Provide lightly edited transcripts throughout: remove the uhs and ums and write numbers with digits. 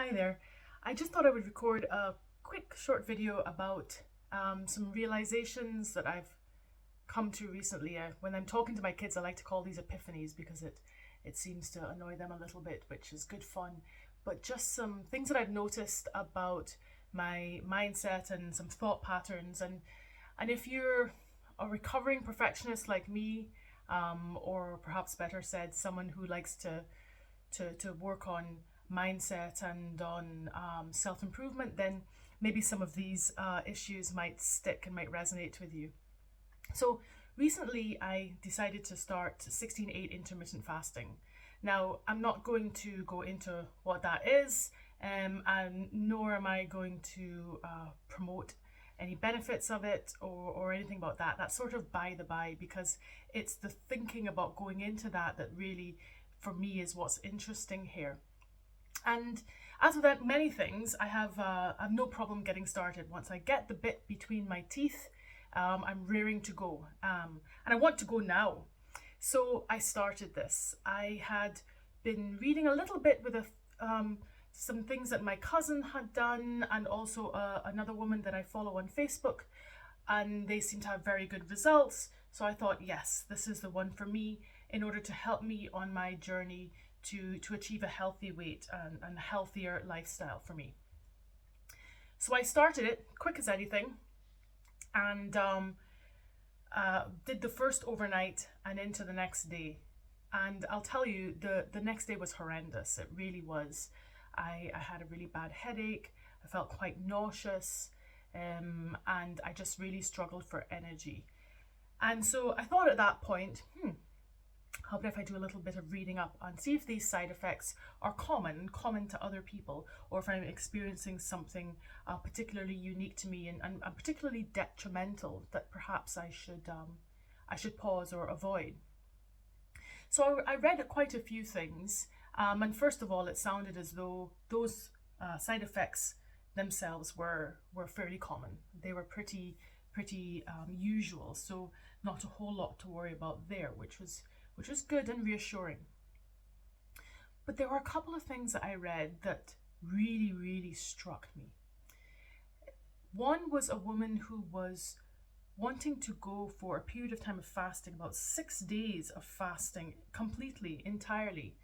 Hi there. I just thought I would record a quick short video about some realizations that I've come to recently. When I'm talking to my kids, I like to call these epiphanies because it seems to annoy them a little bit, which is good fun. But just some things that I've noticed about my mindset and some thought patterns. And if you're a recovering perfectionist like me, or perhaps better said, someone who likes to work on mindset and on self-improvement, then maybe some of these issues might stick and might resonate with you. So recently I decided to start 16/8 intermittent fasting. Now, I'm not going to go into what that is, and nor am I going to promote any benefits of it or anything about that. That's sort of by the by, because it's the thinking about going into that that really, for me, is what's interesting here. And as with many things, I have no problem getting started. Once I get the bit between my teeth, I'm rearing to go. And I want to go now. So I started this. I had been reading a little bit with some things that my cousin had done, and also another woman that I follow on Facebook, and they seem to have very good results. So I thought, yes, this is the one for me in order to help me on my journey to achieve a healthy weight and a healthier lifestyle for me. So I started it quick as anything, and did the first overnight and into the next day. And I'll tell you, the next day was horrendous. It really was. I had a really bad headache. I felt quite nauseous, and I just really struggled for energy. And so I thought at that point, how about if I do a little bit of reading up and see if these side effects are common to other people, or if I'm experiencing something particularly unique to me and particularly detrimental that perhaps I should pause or avoid. So I read quite a few things, and first of all, it sounded as though those side effects themselves were fairly common. They were pretty usual, so not a whole lot to worry about there, which was good and reassuring. But there were a couple of things that I read that really struck me. One was a woman who was wanting to go for a period of time of fasting, about 6 days of fasting, completely, entirely.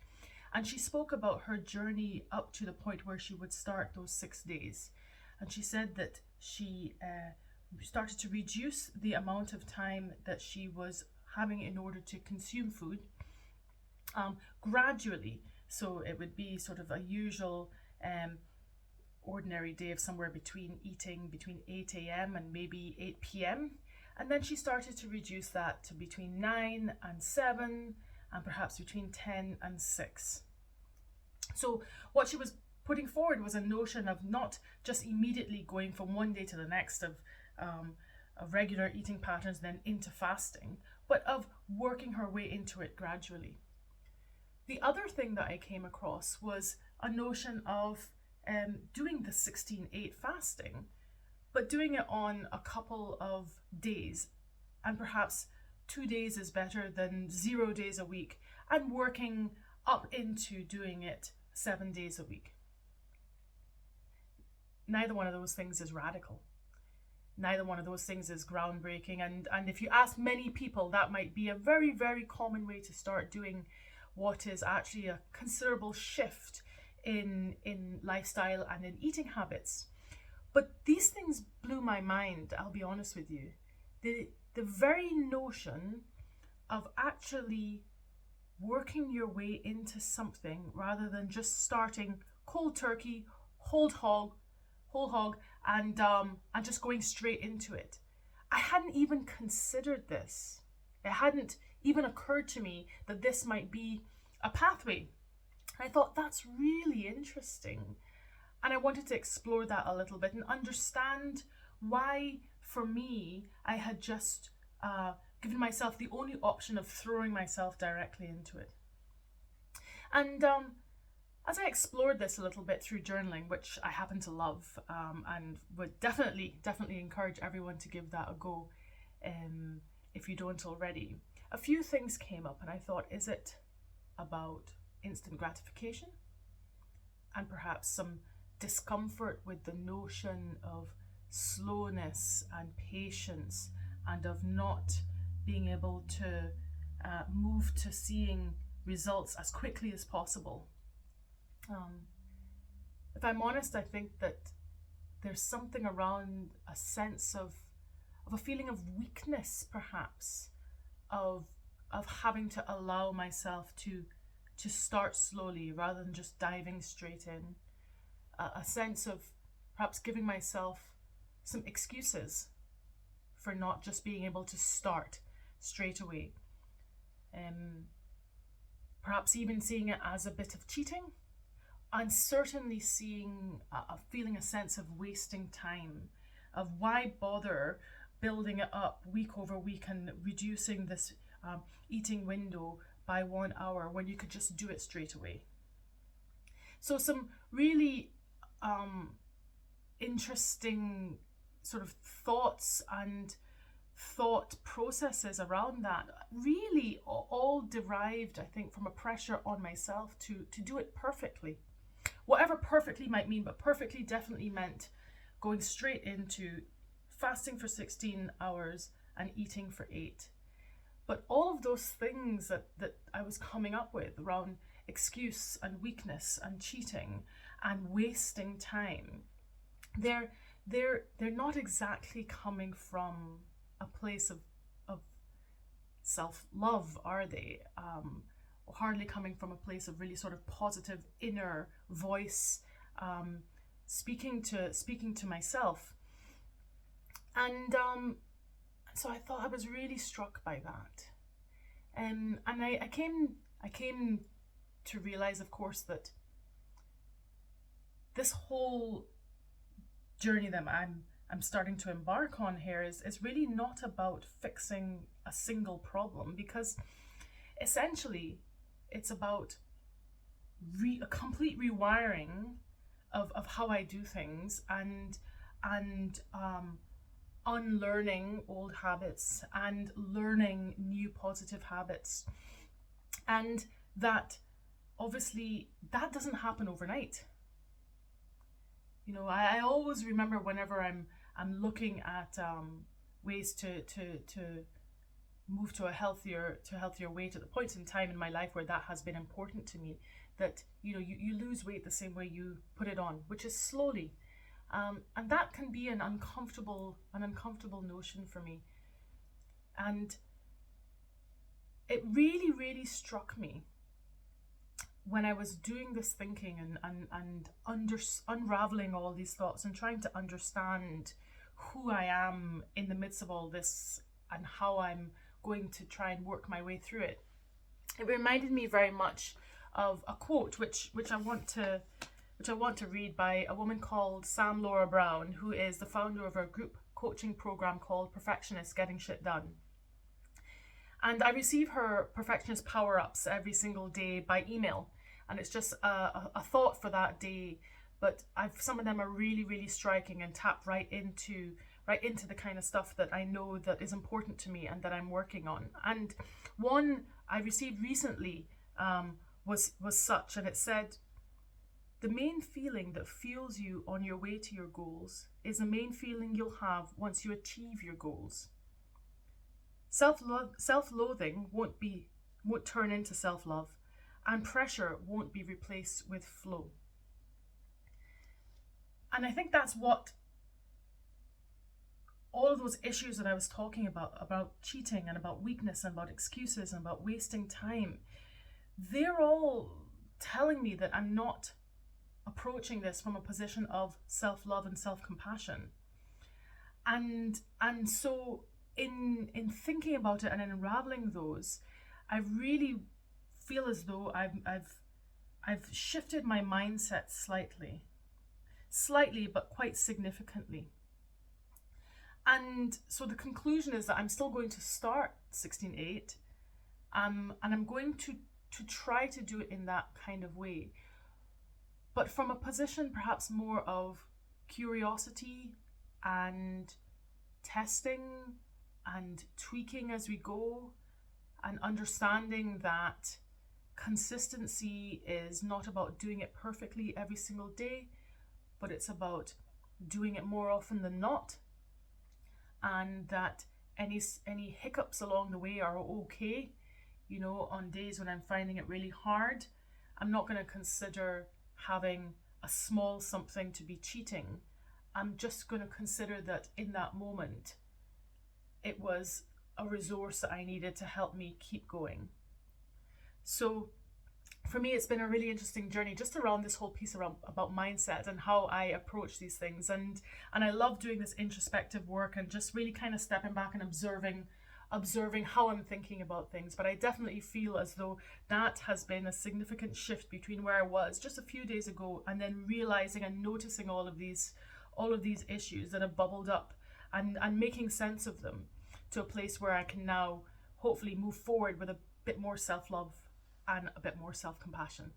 And she spoke about her journey up to the point where she would start those 6 days. And she said that she started to reduce the amount of time that she was having in order to consume food, gradually. So it would be sort of a usual ordinary day of somewhere between eating between 8 a.m. and maybe 8 p.m. And then she started to reduce that to between 9 and 7, and perhaps between 10 and 6. So what she was putting forward was a notion of not just immediately going from one day to the next of regular eating patterns then into fasting, but of working her way into it gradually. The other thing that I came across was a notion of doing the 16/8 fasting, but doing it on a couple of days, and perhaps 2 days is better than 0 days a week, and working up into doing it 7 days a week. Neither one of those things is radical. Neither one of those things is groundbreaking, and if you ask many people, that might be a very common way to start doing what is actually a considerable shift in lifestyle and in eating habits. But these things blew my mind, I'll be honest with you. The very notion of actually working your way into something rather than just starting cold turkey, whole hog, and just going straight into it. I hadn't even considered this. It hadn't even occurred to me that this might be a pathway. I thought, that's really interesting. And I wanted to explore that a little bit and understand why, for me, I had just given myself the only option of throwing myself directly into it. And as I explored this a little bit through journaling, which I happen to love, and would definitely encourage everyone to give that a go if you don't already, a few things came up, and I thought, is it about instant gratification? And perhaps some discomfort with the notion of slowness and patience, and of not being able to move to seeing results as quickly as possible. If I'm honest, I think that there's something around a sense of a feeling of weakness, perhaps, of having to allow myself to start slowly rather than just diving straight in. A sense of perhaps giving myself some excuses for not just being able to start straight away. Perhaps even seeing it as a bit of cheating, and certainly feeling a sense of wasting time, of why bother building it up week over week and reducing this eating window by 1 hour when you could just do it straight away. So some really interesting sort of thoughts and thought processes around that, really all derived, I think, from a pressure on myself to do it perfectly. Whatever perfectly might mean, but perfectly definitely meant going straight into fasting for 16 hours and eating for 8. But all of those things that I was coming up with around excuse and weakness and cheating and wasting time, they're not exactly coming from a place of self-love, are they? Hardly coming from a place of really sort of positive inner voice, speaking to myself. And so I thought, I was really struck by that. And I came to realize, of course, that this whole journey that I'm starting to embark on here is really not about fixing a single problem, because essentially it's about a complete rewiring of how I do things, and unlearning old habits and learning new positive habits. And that obviously that doesn't happen overnight. You know, I always remember whenever I'm looking at ways to move to a healthier weight at the points in time in my life where that has been important to me, that you lose weight the same way you put it on, which is slowly. And that can be an uncomfortable notion for me. And it really, really struck me when I was doing this thinking and unraveling all these thoughts and trying to understand who I am in the midst of all this and how I'm going to try and work my way through it. It reminded me very much of a quote which I want to read, by a woman called Sam Laura Brown, who is the founder of a group coaching program called Perfectionist, Getting Shit Done. And I receive her Perfectionist power-ups every single day by email. And it's just a thought for that day. But some of them are really, really striking and tap right into the kind of stuff that I know that is important to me and that I'm working on. And one I received recently was such, and it said, "The main feeling that fuels you on your way to your goals is the main feeling you'll have once you achieve your goals. Self-loathing won't turn into self-love, and pressure won't be replaced with flow." And I think that's what all of those issues that I was talking about cheating and about weakness and about excuses and about wasting time, they're all telling me that I'm not approaching this from a position of self-love and self-compassion. And so in thinking about it and unraveling those, I really feel as though I've shifted my mindset slightly, but quite significantly. And so the conclusion is that I'm still going to start 16/8, and I'm going to try to do it in that kind of way, but from a position perhaps more of curiosity and testing and tweaking as we go, and understanding that consistency is not about doing it perfectly every single day, but it's about doing it more often than not, and that any hiccups along the way are okay. You know, on days when I'm finding it really hard, I'm not going to consider having a small something to be cheating. I'm just going to consider that in that moment it was a resource that I needed to help me keep going. So for me, it's been a really interesting journey just around this whole piece around about mindset and how I approach these things. And I love doing this introspective work and just really kind of stepping back and observing how I'm thinking about things. But I definitely feel as though that has been a significant shift between where I was just a few days ago and then realizing and noticing all of these issues that have bubbled up, and making sense of them to a place where I can now hopefully move forward with a bit more self-love and a bit more self-compassion.